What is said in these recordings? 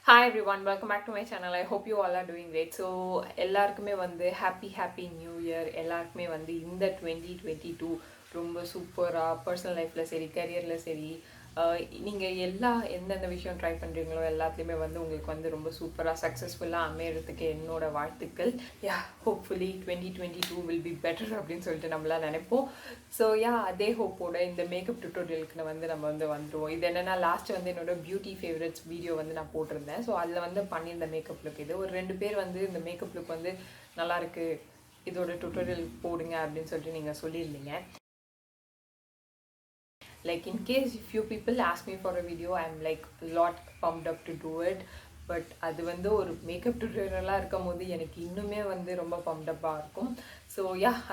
Hi everyone, welcome back to my channel. I hope you all are doing great. So எல்லாருக்குமே வந்து happy new year. எல்லாருக்குமே வந்து இந்த 2022 ரொம்ப சூப்பரா பர்சனல் லைஃப்ல சரி கரியர்ல சரி நீங்கள் எந்தெந்த விஷயம் ட்ரை பண்ணுறீங்களோ எல்லாத்துலேயுமே வந்து உங்களுக்கு வந்து ரொம்ப சூப்பராக சக்ஸஸ்ஃபுல்லாக அமையறதுக்கு என்னோட வாழ்த்துக்கள். யா ஹோப்ஃபுல்லி 2022 வில் பி பெட்டர் அப்படின்னு சொல்லிட்டு நம்மளாம் நினைப்போம். ஸோ அதே ஹோப்போட இந்த மேக்கப் டுட்டோரியலுக்கு வந்து நம்ம வந்துடுவோம். இது என்னென்னா லாஸ்ட் வந்து என்னோட பியூட்டி ஃபேவரட்ஸ் வீடியோ வந்து நான் போட்டிருந்தேன். ஸோ அதில் வந்து பண்ணியிருந்த மேக்கப் லுக் இது. ஒரு 2 பேர் வந்து இந்த மேக்கப் லுக் வந்து நல்லாயிருக்கு, இதோட டுட்டோரியல் போடுங்க அப்படின்னு சொல்லிட்டு நீங்கள் சொல்லியிருந்தீங்க. Like in case if few people ask me for a video, I'm like a lot pumped up to do it. But அது வந்து ஒரு மேக்கப் டுட்டோரியலாக இருக்கும் போது எனக்கு இன்னுமே வந்து ரொம்ப பம்ப்டப்பாக இருக்கும். ஸோ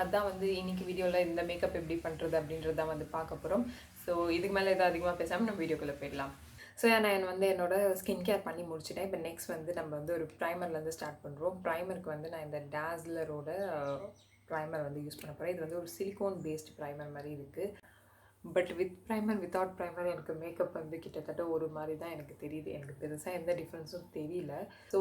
அதான் வந்து இன்னைக்கு வீடியோவில் இந்த மேக்கப் எப்படி பண்ணுறது அப்படின்றதான் வந்து பார்க்க போகிறோம். ஸோ இதுக்கு மேலே எதாவது அதிகமாக பேசாமல் நம்ம வீடியோக்குள்ளே போயிடலாம். ஸோ நான் வந்து என்னோட ஸ்கின் கேர் பண்ணி முடிச்சிட்டேன். இப்போ நெக்ஸ்ட் வந்து நம்ம வந்து ஒரு ப்ரைமர்லேருந்து ஸ்டார்ட் பண்ணுறோம். ப்ரைமருக்கு வந்து நான் இந்த டேஸ்லரோட ப்ரைமர் வந்து யூஸ் பண்ண போகிறேன். இது வந்து ஒரு சிலிக்கோன் பேஸ்ட் ப்ரைமர் மாதிரி இருக்குது. But with primer without primer எனக்கு மேக்கப் வந்து கிட்டத்தட்ட ஒரு மாதிரி தான் எனக்கு தெரியுது. எனக்கு பெருசாக எந்த டிஃப்ரென்ஸும் தெரியல. ஸோ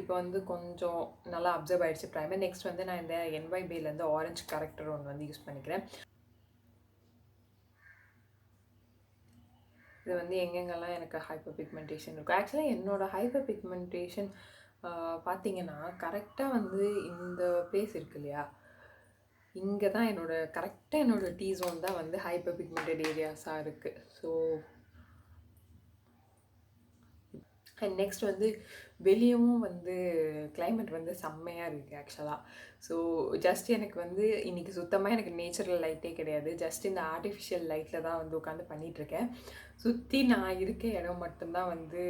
இப்போ வந்து கொஞ்சம் நல்லா அப்சர்வ் ஆகிடுச்சு ப்ரைமர். நெக்ஸ்ட் வந்து நான் இந்த NYBலேருந்து ஆரஞ்சு கரெக்டர் ஒன்று வந்து யூஸ் பண்ணிக்கிறேன். இது வந்து எங்கெங்கெல்லாம் எனக்கு ஹைப்பர் பிக்மெண்டேஷன் இருக்கும். ஆக்சுவலாக என்னோடய ஹைப்பர் பிக்மெண்டேஷன் பார்த்தீங்கன்னா கரெக்டாக வந்து இந்த பிளேஸ் இருக்கு இல்லையா, இங்கே தான் கரெக்டாக என்னோடய டீ ஜோன் தான் வந்து ஹைப்பர் பிக்மெண்டட் ஏரியாஸாக இருக்குது. ஸோ அண்ட் நெக்ஸ்ட் வந்து வெளியவும் வந்து கிளைமேட் வந்து செம்மையாக இருக்குது ஆக்சுவலாக. ஸோ ஜஸ்ட் எனக்கு வந்து இன்றைக்கி சுத்தமாக எனக்கு நேச்சுரல் லைட்டே கிடையாது. ஜஸ்ட் இந்த ஆர்டிஃபிஷியல் லைட்டில் தான் வந்து உட்காந்து பண்ணிகிட்ருக்கேன். சுற்றி நான் இருக்க இடம் மட்டும்தான் வந்து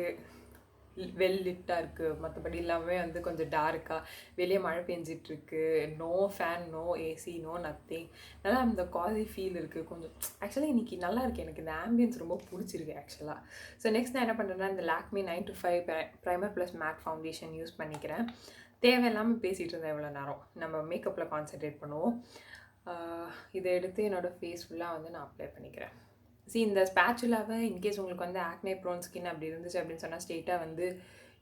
வெல் லிட்டாக இருக்குது. மற்றபடி எல்லாமே வந்து கொஞ்சம் டார்க்காக, வெளியே மழை பெஞ்சிட்ருக்கு, no fan, no AC, no nothing. நல்லா அந்த காசி ஃபீல் இருக்குது கொஞ்சம். ஆக்சுவலாக இன்றைக்கி நல்லா இருக்குது. எனக்கு இந்த ஆம்பியன்ஸ் ரொம்ப பிடிச்சிருக்கு ஆக்சுவலாக. ஸோ நெக்ஸ்ட் நான் என்ன பண்ணுறேன்னா இந்த Lakme 925 primer plus matte foundation use பண்ணிக்கிறேன். தேவையில்லாமல் பேசிகிட்டு இருந்தேன் இவ்வளோ நேரம். நம்ம மேக்கப்பில் கான்சன்ட்ரேட் பண்ணுவோம். இதை எடுத்து என்னோடய ஃபேஸ் ஃபுல்லாக வந்து நான் அப்ளை பண்ணிக்கிறேன். இந்த ஸ்பேச்சுலாவை இன்கேஸ் உங்களுக்கு வந்து ஆக்னே ப்ரோன் ஸ்கின் அப்படி இருந்துச்சு அப்படின்னு சொன்னால் ஸ்ட்ரெயிட்டாக வந்து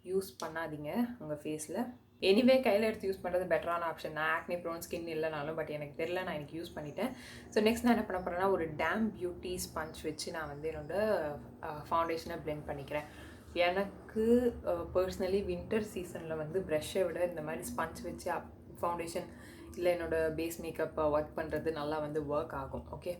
யூஸ் பண்ணாதீங்க உங்கள் ஃபேஸில். எனிவே கையில் எடுத்து யூஸ் பண்ணுறது பெட்டரான ஆப்ஷன். நான் ஆக்னே ப்ரோன் ஸ்கின் இல்லைனாலும் பட் எனக்கு தெரில, நான் எனக்கு யூஸ் பண்ணிட்டேன். ஸோ நெக்ஸ்ட் நான் என்ன பண்ண போகிறேன்னா ஒரு டேம் பியூட்டி ஸ்பஞ்ச் வச்சு நான் வந்து என்னோடய ஃபவுண்டேஷனை பிளெண்ட் பண்ணிக்கிறேன். எனக்கு பர்சனலி வின்டர் சீசனில் வந்து ப்ரஷ்ஷை விட இந்த மாதிரி ஸ்பஞ்ச் வச்சு ஃபவுண்டேஷன் இல்லை என்னோடய பேஸ் மேக்கப் ஒர்க் பண்ணுறது நல்லா வந்து ஒர்க் ஆகும். ஓகே,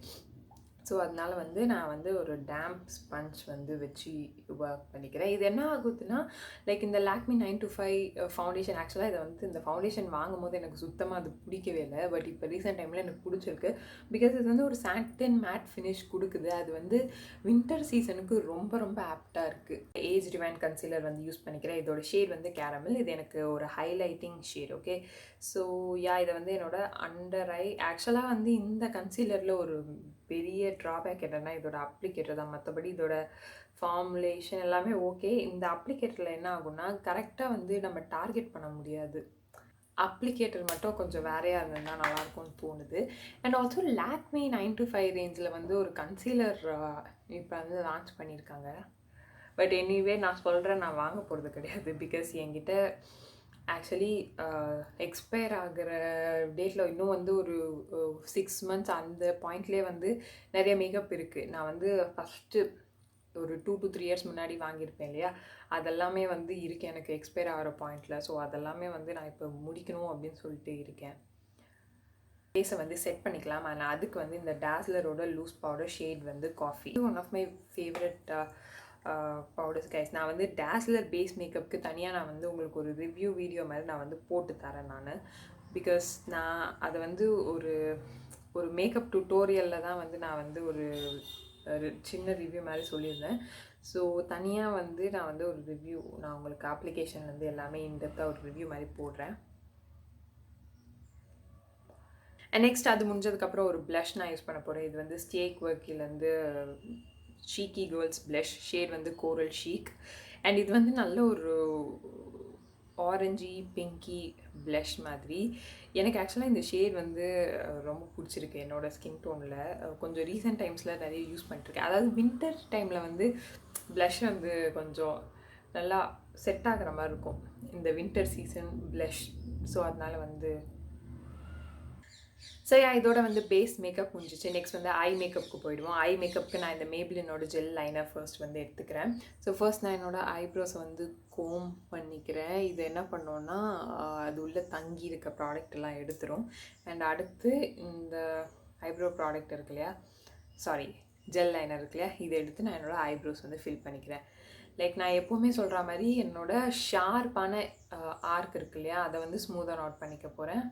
ஸோ அதனால் வந்து நான் வந்து ஒரு டேம்ப் ஸ்பஞ்ச் வந்து வச்சு ஒர்க் பண்ணிக்கிறேன். இது என்ன ஆகுதுன்னா லைக் இந்த லாக்மி 925 ஃபவுண்டேஷன். ஆக்சுவலாக இதை வந்து இந்த ஃபவுண்டேஷன் வாங்கும் போது எனக்கு சுத்தமாக அது பிடிக்கவே இல்லை. பட் இப்போ ரீசெண்ட் டைமில் எனக்கு பிடிச்சிருக்கு. பிகாஸ் இது வந்து ஒரு சாட்டின் மேட் ஃபினிஷ் கொடுக்குது. அது வந்து வின்டர் சீசனுக்கு ரொம்ப ரொம்ப ஆப்டாக இருக்குது. ஏஜ் டிவைன் கன்சீலர் வந்து யூஸ் பண்ணிக்கிறேன். இதோட ஷேட் வந்து கேரமல். இது எனக்கு ஒரு ஹைலைட்டிங் ஷேட். ஓகே, ஸோ இதை வந்து என்னோட அண்டர் ஐ. ஆக்சுவலாக வந்து இந்த கன்சீலரில் ஒரு பெரிய ட்ராபேக் என்னென்னா இதோட அப்ளிகேட்டர் தான். மற்றபடி இதோட ஃபார்முலேஷன் எல்லாமே ஓகே. இந்த அப்ளிகேட்டரில் என்ன ஆகும்னா கரெக்டாக வந்து நம்ம டார்கெட் பண்ண முடியாது. அப்ளிகேட்டர் மட்டும் கொஞ்சம் வேறையாக இருந்ததுன்னா நல்லாயிருக்கும்னு தோணுது. அண்ட் ஆல்சோ லாக்மி 925 ரேஞ்சில் வந்து ஒரு கன்சீலர் இப்போ வந்து லான்ச் பண்ணியிருக்காங்க. பட் எனிவே நான் சொல்கிறேன், நான் வாங்க போகிறது கிடையாது. பிகாஸ் என்கிட்ட ஆக்சுவலி எக்ஸ்பயர் ஆகிற டேட்டில் இன்னும் வந்து ஒரு 6 மந்த்ஸ் அந்த பாயிண்ட்லேயே வந்து நிறைய மேக்கப் இருக்குது. நான் வந்து ஃபஸ்ட்டு ஒரு 2 to 3 இயர்ஸ் முன்னாடி வாங்கியிருப்பேன் இல்லையா, அதெல்லாமே வந்து இருக்குது எனக்கு எக்ஸ்பயர் ஆகிற பாயிண்டில். ஸோ அதெல்லாமே வந்து நான் இப்போ முடிக்கணும் அப்படின்னு சொல்லிட்டு இருக்கேன். ஃபேஸை வந்து செட் பண்ணிக்கலாம். ஆனால் அதுக்கு வந்து இந்த டேஸ்லரோட லூஸ் பவுடர் ஷேட் வந்து coffee one of my favourite powders guys. நான் வந்து டேஸ்லர் பேஸ் மேக்கப்புக்கு தனியாக நான் வந்து உங்களுக்கு ஒரு ரிவ்யூ வீடியோ மாதிரி நான் வந்து போட்டு தரேன் நான். பிகாஸ் நான் அதை வந்து ஒரு ஒரு மேக்கப் டுட்டோரியலில் தான் வந்து நான் வந்து ஒரு சின்ன ரிவ்யூ மாதிரி சொல்லியிருந்தேன். ஸோ தனியாக வந்து நான் வந்து ஒரு ரிவ்யூ நான் உங்களுக்கு அப்ளிகேஷன் வந்து எல்லாமே இன்டெப்த்தாக ஒரு ரிவ்யூ மாதிரி போடுறேன். அண்ட் நெக்ஸ்ட் அது முடிஞ்சதுக்கப்புறம் ஒரு ப்ளஷ் நான் யூஸ் பண்ண போகிறேன். இது வந்து ஸ்டேக் ஒர்க்கிலேருந்து ஷீக்கி கேர்ள்ஸ் ப்ளஷ் ஷேட் வந்து கோரல் ஷீக். அண்ட் இது வந்து நல்ல ஒரு ஆரஞ்சி பிங்கி ப்ளஷ் மாதிரி. எனக்கு ஆக்சுவலாக இந்த ஷேட் வந்து ரொம்ப பிடிச்சிருக்கு என்னோடய ஸ்கின் டோனில். கொஞ்சம் ரீசெண்ட் டைம்ஸில் நிறைய யூஸ் பண்ணிட்டுருக்கேன். அதாவது வின்டர் டைமில் வந்து ப்ளஷ் வந்து கொஞ்சம் நல்லா செட் ஆகிற மாதிரி இருக்கும் இந்த வின்டர் சீசன் ப்ளஷ். ஸோ அதனால் வந்து சரி, இதோட வந்து பேஸ் மேக்கப் முடிஞ்சிச்சு. நெக்ஸ்ட் வந்து ஐ மேக்கப்புக்கு போயிடுவோம். ஐ மேக்கப்புக்கு நான் இந்த மேபிளினோட ஜெல் லைனர் ஃபர்ஸ்ட் வந்து எடுத்துக்கிறேன். ஸோ ஃபர்ஸ்ட் நான் என்னோட ஐப்ரோஸை வந்து கோம் பண்ணிக்கிறேன். இது என்ன பண்ணோன்னா அது உள்ளே தங்கி இருக்க ப்ராடக்ட் எல்லாம் எடுத்துரும். அண்ட் அடுத்து இந்த ஐப்ரோ ப்ராடக்ட் இருக்கு இல்லையா, சாரி ஜெல் லைனர் இருக்கு இல்லையா, இதை எடுத்து நான் என்னோடய ஐப்ரோஸ் வந்து ஃபில் பண்ணிக்கிறேன். லைக் நான் எப்போவுமே சொல்கிற மாதிரி என்னோட ஷார்ப்பான ஆர்க் இருக்கு இல்லையா, அதை வந்து ஸ்மூத்தாக நோட் பண்ணிக்க போகிறேன்.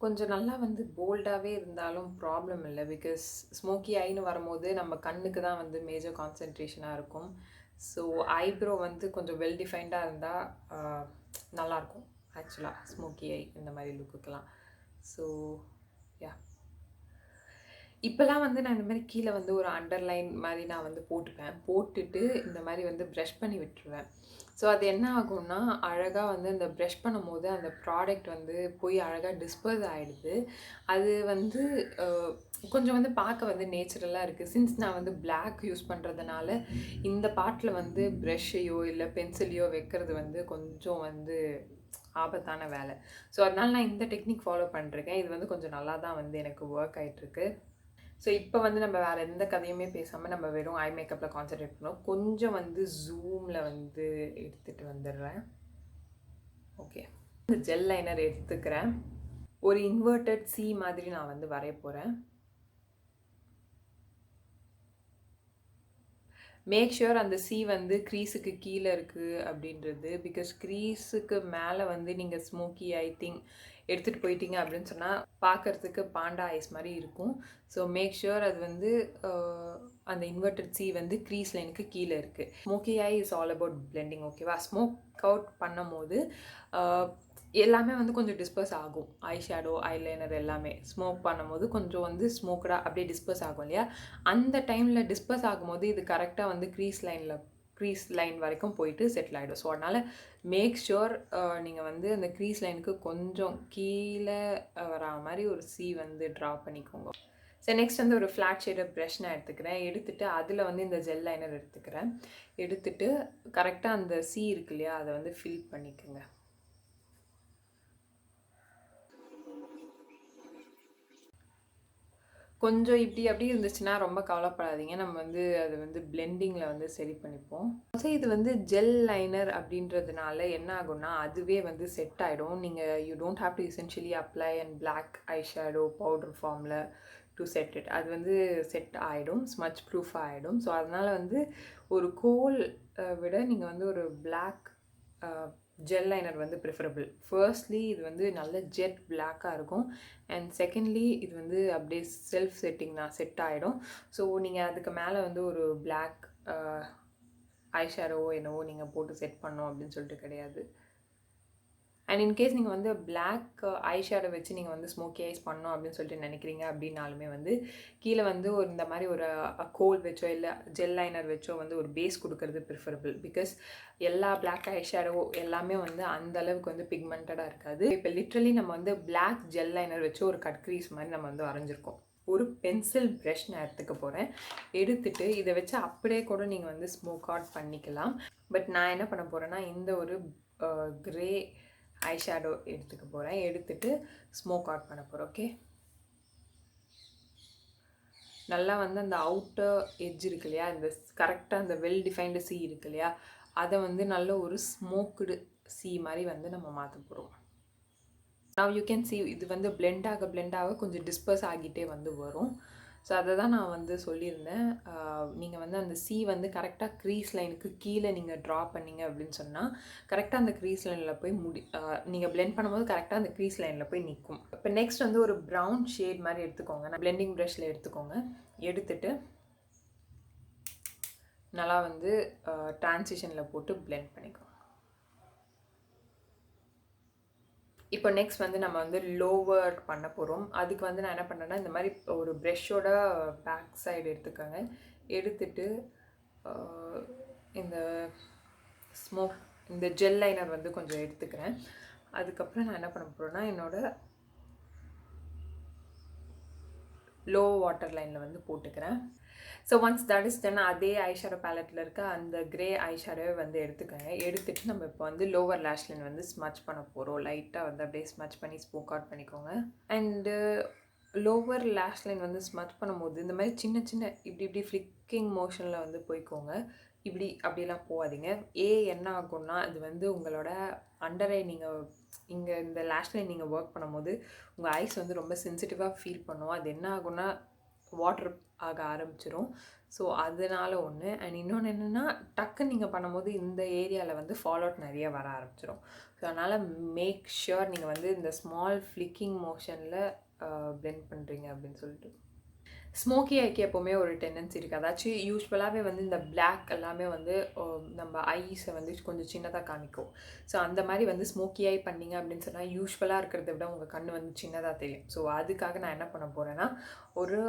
கொஞ்சம் நல்லா வந்து போல்டாகவே இருந்தாலும் ப்ராப்ளம் இல்லை. பிகாஸ் ஸ்மோக்கி ஐன்னு வரும்போது நம்ம கண்ணுக்கு தான் வந்து மேஜர் கான்சன்ட்ரேஷனாக இருக்கும். ஸோ ஐப்ரோ வந்து கொஞ்சம் வெல் டிஃபைன்டாக இருந்தால் நல்லாயிருக்கும் ஆக்சுவலாக ஸ்மோக்கி ஐ இந்த மாதிரி லுக்குக்கெலாம். ஸோ யா, இப்போலாம் வந்து நான் இந்த மாதிரி கீழே வந்து ஒரு அண்டர்லைன் மாதிரி நான் வந்து போட்டுட்டு இந்த மாதிரி வந்து ப்ரஷ் பண்ணி விட்டுருவேன். ஸோ அது என்ன ஆகும்னா அழகாக வந்து அந்த ப்ரஷ் பண்ணும்போது அந்த ப்ராடக்ட் வந்து போய் அழகாக டிஸ்பர்ஸ் ஆகிடுது. அது வந்து கொஞ்சம் வந்து பார்க்க வந்து நேச்சுரலாக இருக்குது. சின்ஸ் நான் வந்து பிளாக் யூஸ் பண்ணுறதுனால இந்த பார்ட்டில் வந்து ப்ரஷ்ஷையோ இல்லை பென்சிலையோ வைக்கிறது வந்து கொஞ்சம் வந்து ஆபத்தான வேலை. ஸோ அதனால் நான் இந்த டெக்னிக் ஃபாலோ பண்ணிருக்கேன். இது வந்து கொஞ்சம் நல்லா தான் வந்து எனக்கு ஒர்க் ஆகிட்டுருக்கு. ஸோ இப்போ வந்து நம்ம வேறு எந்த கதையுமே பேசாமல் நம்ம வெறும் ஐ மேக்கப்பில் கான்சன்ட்ரேட் பண்ணோம். கொஞ்சம் வந்து ஜூமில் வந்து எடுத்துகிட்டு வந்துடுறேன். ஓகே, இந்த ஜெல் லைனர் எடுத்துக்கிறேன். ஒரு இன்வெர்டட் சி மாதிரி நான் வந்து வரைய போகிறேன். மேக் ஷுர் அந்த சி வந்து க்ரீஸுக்கு கீழே இருக்குது அப்படின்றது. பிகாஸ் க்ரீஸுக்கு மேலே வந்து நீங்கள் ஸ்மோக்கி ஐ திங்க் எடுத்துகிட்டு போயிட்டீங்க அப்படின்னு சொன்னால் பார்க்குறதுக்கு பாண்டா ஐஸ் மாதிரி இருக்கும். ஸோ மேக் ஷுர் அது வந்து அந்த இன்வெர்டட் சி வந்து க்ரீஸ் லைனுக்கு கீழே இருக்குது. Smoky I is all about blending. ஓகேவா? ஸ்மோக் அவுட் பண்ணும் போது எல்லாமே வந்து கொஞ்சம் டிஸ்பர்ஸ் ஆகும். ஐ ஷேடோ, ஐலைனர் எல்லாமே ஸ்மோக் பண்ணும்போது கொஞ்சம் வந்து ஸ்மோக்கடாக அப்படியே டிஸ்பர்ஸ் ஆகும் இல்லையா? அந்த டைமில் டிஸ்பர்ஸ் ஆகும்போது இது கரெக்டாக வந்து க்ரீஸ் லைன் வரைக்கும் போயிட்டு செட்டில் ஆகிடும். ஸோ அதனால் மேக் ஷுர் நீங்கள் வந்து அந்த க்ரீஸ் லைனுக்கு கொஞ்சம் கீழே வரா மாதிரி ஒரு சி வந்து ட்ரா பண்ணிக்கோங்க. ஸோ நெக்ஸ்ட் வந்து ஒரு ஃப்ளாட் ஷேடர் ப்ரஷ் நான் எடுத்துக்கிறேன். எடுத்துகிட்டு அதில் வந்து இந்த ஜெல் லைனர் எடுத்துக்கிறேன். எடுத்துகிட்டு கரெக்டாக அந்த சி இருக்கு இல்லையா, அதை வந்து ஃபில் பண்ணிக்கோங்க. கொஞ்சம் இப்படி அப்படி இருந்துச்சுன்னா ரொம்ப கவலைப்படாதீங்க. நம்ம வந்து அது வந்து பிளெண்டிங்கில் வந்து சரி பண்ணிப்போம். ஸோ இது வந்து ஜெல் லைனர் அப்படின்றதுனால என்ன ஆகும்னா அதுவே வந்து செட் ஆகிடும். நீங்கள் you don't have to essentially apply and black eye shadow powder ஃபார்மில் டு செட் இட். அது வந்து செட் ஆகிடும், ஸ்மச் ப்ரூஃப் ஆகிடும். ஸோ அதனால் வந்து ஒரு கோல் விட நீங்கள் வந்து ஒரு பிளாக் ஜெல் லைனர் வந்து ப்ரிஃபரபிள். ஃபர்ஸ்ட்லி இது வந்து நல்ல ஜெட் பிளாக்காக இருக்கும். அண்ட் செகண்ட்லி இது வந்து அப்படியே செல்ஃப் செட்டிங் தான், செட் ஆகிடும். ஸோ நீங்கள் அதுக்கு மேலே வந்து ஒரு பிளாக் ஐ ஷேடோவோ என்னவோ நீங்கள் போட்டு செட் பண்ணோம் அப்படின்னு சொல்லிட்டு கிடையாது. அண்ட் இன்கேஸ் நீங்கள் வந்து பிளாக் ஐ ஷேடோ வச்சு நீங்கள் வந்து ஸ்மோக்கி ஐஸ் பண்ணோம் அப்படின்னு சொல்லிட்டு நினைக்கிறீங்க அப்படின்னாலுமே வந்து கீழே வந்து ஒரு இந்த மாதிரி ஒரு கோல் வச்சோ இல்லை ஜெல் லைனர் வச்சோ வந்து ஒரு பேஸ் கொடுக்கறது ப்ரிஃபரபிள். பிகாஸ் எல்லா பிளாக் ஐ ஷேடோ எல்லாமே வந்து அந்த அளவுக்கு வந்து பிக்மெண்டடாக இருக்காது. இப்போ லிட்ரலி நம்ம வந்து பிளாக் ஜெல் லைனர் வச்சு ஒரு கட் க்ரீஸ் மாதிரி நம்ம வந்து வரைஞ்சிருக்கோம். ஒரு பென்சில் ப்ரஷ் நான் எடுத்துக்க போகிறேன். எடுத்துகிட்டு இதை வச்சு அப்படியே கூட நீங்கள் வந்து ஸ்மோக் அவுட் பண்ணிக்கலாம். பட் நான் என்ன பண்ண போகிறேன்னா இந்த ஒரு க்ரே ஐ ஷேடோ எடுத்துக்க போகிறேன். எடுத்துகிட்டு ஸ்மோக் அவுட் பண்ண போகிறேன். ஓகே, நல்லா வந்து அந்த அவுட்டர் எட்ஜ் இருக்கு இல்லையா, இந்த கரெக்டாக அந்த வெல் டிஃபைன்டு சி இருக்கு இல்லையா, அதை வந்து நல்ல ஒரு ஸ்மோக்குடு சி மாதிரி வந்து நம்ம மாற்ற போகிறோம். now you can see இது வந்து பிளெண்ட் ஆக கொஞ்சம் டிஸ்பர்ஸ் ஆகிட்டே வந்து வரும். ஸோ அதை தான் நான் வந்து சொல்லியிருந்தேன். நீங்கள் வந்து அந்த சி வந்து கரெக்டாக க்ரீஸ் லைனுக்கு கீழே நீங்கள் ட்ரா பண்ணிங்க அப்படின்னு சொன்னால் கரெக்டாக அந்த க்ரீஸ் லைனில் போய் நீங்கள் பிளெண்ட் பண்ணும்போது கரெக்டாக அந்த க்ரீஸ் லைனில் போய் நிற்கும். இப்போ நெக்ஸ்ட் வந்து ஒரு ப்ரௌன் ஷேட் மாதிரி எடுத்துக்கோங்க. நான் பிளெண்டிங் ப்ரஷில் எடுத்துக்கோங்க. எடுத்துகிட்டு நல்லா வந்து ட்ரான்சிஷனில் போட்டு பிளெண்ட் பண்ணிக்கோங்க. இப்போ நெக்ஸ்ட் வந்து நம்ம வந்து லோவர் பண்ண போகிறோம். அதுக்கு வந்து நான் என்ன பண்ணுறேன்னா இந்த மாதிரி ஒரு ப்ரெஷ்ஷோட பேக் சைடு எடுத்துக்கோங்க. எடுத்துட்டு இந்த ஜெல் லைனர் வந்து கொஞ்சம் எடுத்துக்கிறேன். அதுக்கப்புறம் நான் என்ன பண்ண போகிறேன்னா என்னோடய லோ வாட்டர் லைனில் வந்து போட்டுக்கிறேன். So once that is done அதே ஐஷேடோ பேலட்டில் இருக்க அந்த கிரே ஐஷேடோவை வந்து எடுத்துக்கோங்க. எடுத்துகிட்டு நம்ம இப்போ வந்து லோவர் லேஷ் லைன் வந்து ஸ்மச் பண்ண போகிறோம். லைட்டாக வந்து அப்படியே ஸ்மச் பண்ணி ஸ்மோக் அவுட் பண்ணிக்கோங்க. அண்டு லோவர் லேஷ் லைன் வந்து ஸ்மச் பண்ணும்போது இந்த மாதிரி சின்ன சின்ன இப்படி இப்படி ஃப்ளிக்கிங் மோஷனில் வந்து போய்க்கோங்க. இப்படி அப்படிலாம் போகாதீங்க. என்ன ஆகும்னா இது வந்து உங்களோட அண்டர் ஐ நீங்கள் இங்கே இந்த லேஷ் லைன் நீங்கள் ஒர்க் பண்ணும்போது உங்கள் ஐஸ் வந்து ரொம்ப சென்சிட்டிவாக ஃபீல் பண்ணும். அது என்ன ஆகும்னா வாட்டர் ஆக ஆரம்பிச்சிடும். ஸோ அதனால ஒன்று. அண்ட் இன்னொன்று என்னென்னா டக்குன்னு நீங்கள் பண்ணும்போது இந்த ஏரியாவில் வந்து ஃபால் அவுட் நிறைய வர ஆரம்பிச்சிடும். ஸோ அதனால் மேக் ஷுர் நீங்கள் வந்து இந்த ஸ்மால் ஃப்ளிக்கிங் மோஷனில் பிளெண்ட் பண்ணுறீங்க அப்படின்னு சொல்லிட்டு. ஸ்மோக்கி ஐக்கு எப்போவுமே ஒரு டெண்டன்சி இருக்குது. அதாச்சும் யூஸ்வலாகவே வந்து இந்த பிளாக் எல்லாமே வந்து நம்ம ஐஸை வந்து கொஞ்சம் சின்னதாக காமிக்கும். ஸோ அந்த மாதிரி வந்து ஸ்மோக்கி ஐ பண்ணிங்க அப்படின்னு சொன்னால் யூஸ்வலாக இருக்கிறத விட உங்கள் கண் வந்து சின்னதாக தெரியும். ஸோ அதுக்காக நான் என்ன பண்ண போகிறேன்னா ஒரு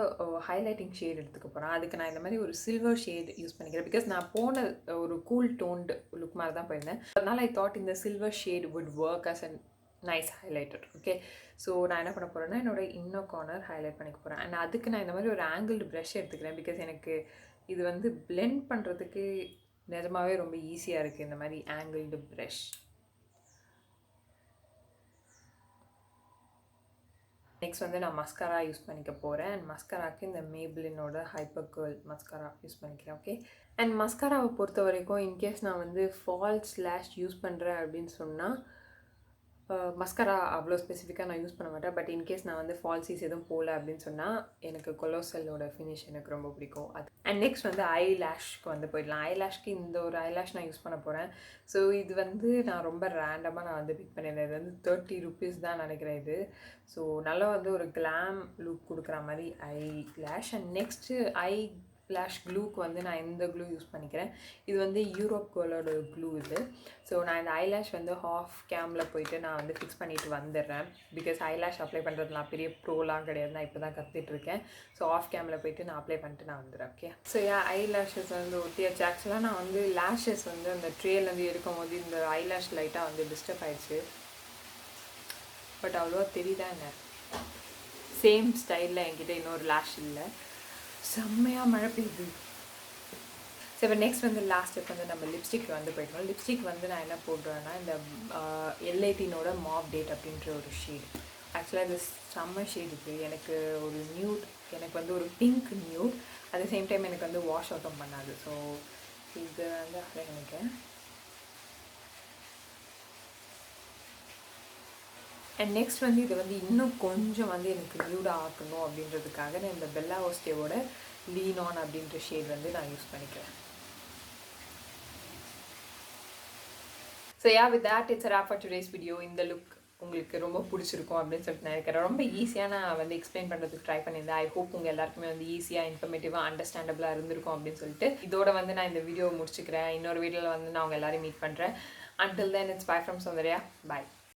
ஹைலைட்டிங் ஷேட் எடுத்துக்க போகிறேன். அதுக்கு நான் இந்த மாதிரி ஒரு சில்வர் ஷேட் யூஸ் பண்ணிக்கிறேன். பிகாஸ் நான் போன ஒரு கூல் டோன்டு லுக் மாதிரி தான் போயிருந்தேன். அதனால் ஐ தாட் இந்த silver shade would work us and nice highlighter. Okay, so நான் என்ன பண்ண போகிறேன்னா என்னோடய இன்னர் கார்னர் ஹைலைட் பண்ணிக்க போகிறேன். அண்ட் அதுக்கு நான் இந்த மாதிரி ஒரு ஆங்கிள்டு ப்ரஷ் எடுத்துக்கிறேன். பிகாஸ் எனக்கு இது வந்து பிளெண்ட் பண்ணுறதுக்கு நிஜமாகவே ரொம்ப ஈஸியாக இருக்குது இந்த மாதிரி ஆங்கிள்டு ப்ரஷ். நெக்ஸ்ட் வந்து நான் மஸ்காரா யூஸ் பண்ணிக்க போகிறேன். அண்ட் மஸ்காராக்கு இந்த மேபிளினோட ஹைப்பர் கேர்ள் மஸ்காரா யூஸ் பண்ணிக்கிறேன். ஓகே, அண்ட் மஸ்காராவை பொறுத்த வரைக்கும் இன்கேஸ் நான் வந்து ஃபால்ஸ் லேஷ் யூஸ் பண்ணுறேன் அப்படின்னு சொன்னால் மஸ்கரா அவ்வளோ ஸ்பெசிஃபிக்காக நான் யூஸ் பண்ண மாட்டேன். பட் இன்கேஸ் நான் வந்து ஃபால்ஸிஸ் எதுவும் போகல அப்படின்னு சொன்னால் எனக்கு கொலோசலோட ஃபினிஷ் எனக்கு ரொம்ப பிடிக்கும். அது அண்ட் நெக்ஸ்ட் வந்து ஐ லேஷ்க்கு வந்து போயிடலாம். ஐ லேஷ்க்கு இந்த ஒரு ஐ லேஷ் நான் யூஸ் பண்ண போகிறேன். ஸோ இது வந்து நான் ரொம்ப ரேண்டமாக நான் வந்து பிக் பண்ணியிருந்தேன். இது வந்து 30 rupees தான் நினைக்கிறேன் இது. ஸோ நல்லா வந்து ஒரு கிளாம் லுக் கொடுக்குற மாதிரி ஐ லேஷ். அண்ட் நெக்ஸ்ட்டு ஐ லேஷ் க்ளூக்கு வந்து நான் இந்த க்ளூ யூஸ் பண்ணிக்கிறேன். இது வந்து யூரோப் கேர்ளோட க்ளூ இது. ஸோ நான் இந்த ஐலேஷ் வந்து ஹாஃப் கேமில் போயிட்டு நான் வந்து ஃபிக்ஸ் பண்ணிவிட்டு வந்துடுறேன். பிகாஸ் ஐலேஷ் அப்ளை பண்ணுறது நான் பெரிய ப்ரோலாம் கிடையாது, நான் இப்போ தான் கற்றுட்ருக்கேன். ஸோ ஆஃப் கேமில் போயிட்டு நான் அப்ளை பண்ணிட்டு நான் வந்துடுறேன். ஓகே, ஸோ ஐ லேஷஸ் வந்து ஒட்டியாச்சு. ஆக்சுவலாக நான் வந்து லேஷஸ் வந்து அந்த ட்ரேலேருந்து எடுக்கும் போது இந்த ஐலேஷ் லைட்டாக வந்து டிஸ்டர்ப் ஆகிடுச்சு. பட் அவ்வளோவா தெரியுதா என்ன? சேம் ஸ்டைலில் என்கிட்ட இன்னொரு லேஷ் இல்லை. செம்மையாக மழை பெய்யுது. ஸோ இப்போ நெக்ஸ்ட் வந்து லாஸ்ட் ஸ்டெப் வந்து நம்ம லிப்ஸ்டிக் வந்து போய்க்கணும். லிப்ஸ்டிக் வந்து நான் என்ன போடுறேன்னா இந்த L18 மாப் டேட் அப்படின்ற ஒரு ஷேட். ஆக்சுவலாக இது செம்ம ஷேட் இருக்குது. எனக்கு ஒரு நியூட், எனக்கு வந்து ஒரு pink nude, at the same time எனக்கு வந்து வாஷ் அவுட்டும் பண்ணாது. ஸோ இது வந்து அப்ளை பண்ணிக்கிறேன். அண்ட் நெக்ஸ்ட் வந்து இது வந்து இன்னும் கொஞ்சம் வந்து எனக்கு நியூடாக ஆக்கணும் அப்படின்றதுக்காக நான் இந்த பெல்லா ஓஸ்டேவோட லீன் ஆன் அப்படின்ற ஷேட் வந்து நான் யூஸ் பண்ணிக்கிறேன். So with that it's wrap for today's video. இந்த லுக் உங்களுக்கு ரொம்ப பிடிச்சிருக்கும் அப்படின்னு சொல்லிட்டு நினைக்கிறேன். ரொம்ப ஈஸியாக நான் வந்து எக்ஸ்பிளைன் பண்ணுறதுக்கு ட்ரை பண்ணியிருந்தேன். ஐ ஹோப் உங்கள் எல்லாருக்குமே வந்து ஈஸியாக இன்ஃபர்மேட்டிவாக அண்டர்ஸ்டாண்டபிளாக இருந்திருக்கும் அப்படின்னு சொல்லிட்டு இதோட வந்து நான் இந்த வீடியோ முடிச்சுக்கிறேன். இன்னொரு வீடியோவில் வந்து நான் அவங்க எல்லாரையும் மீட் பண்ணுறேன். Until then, it's bye from Soundariya. Bye.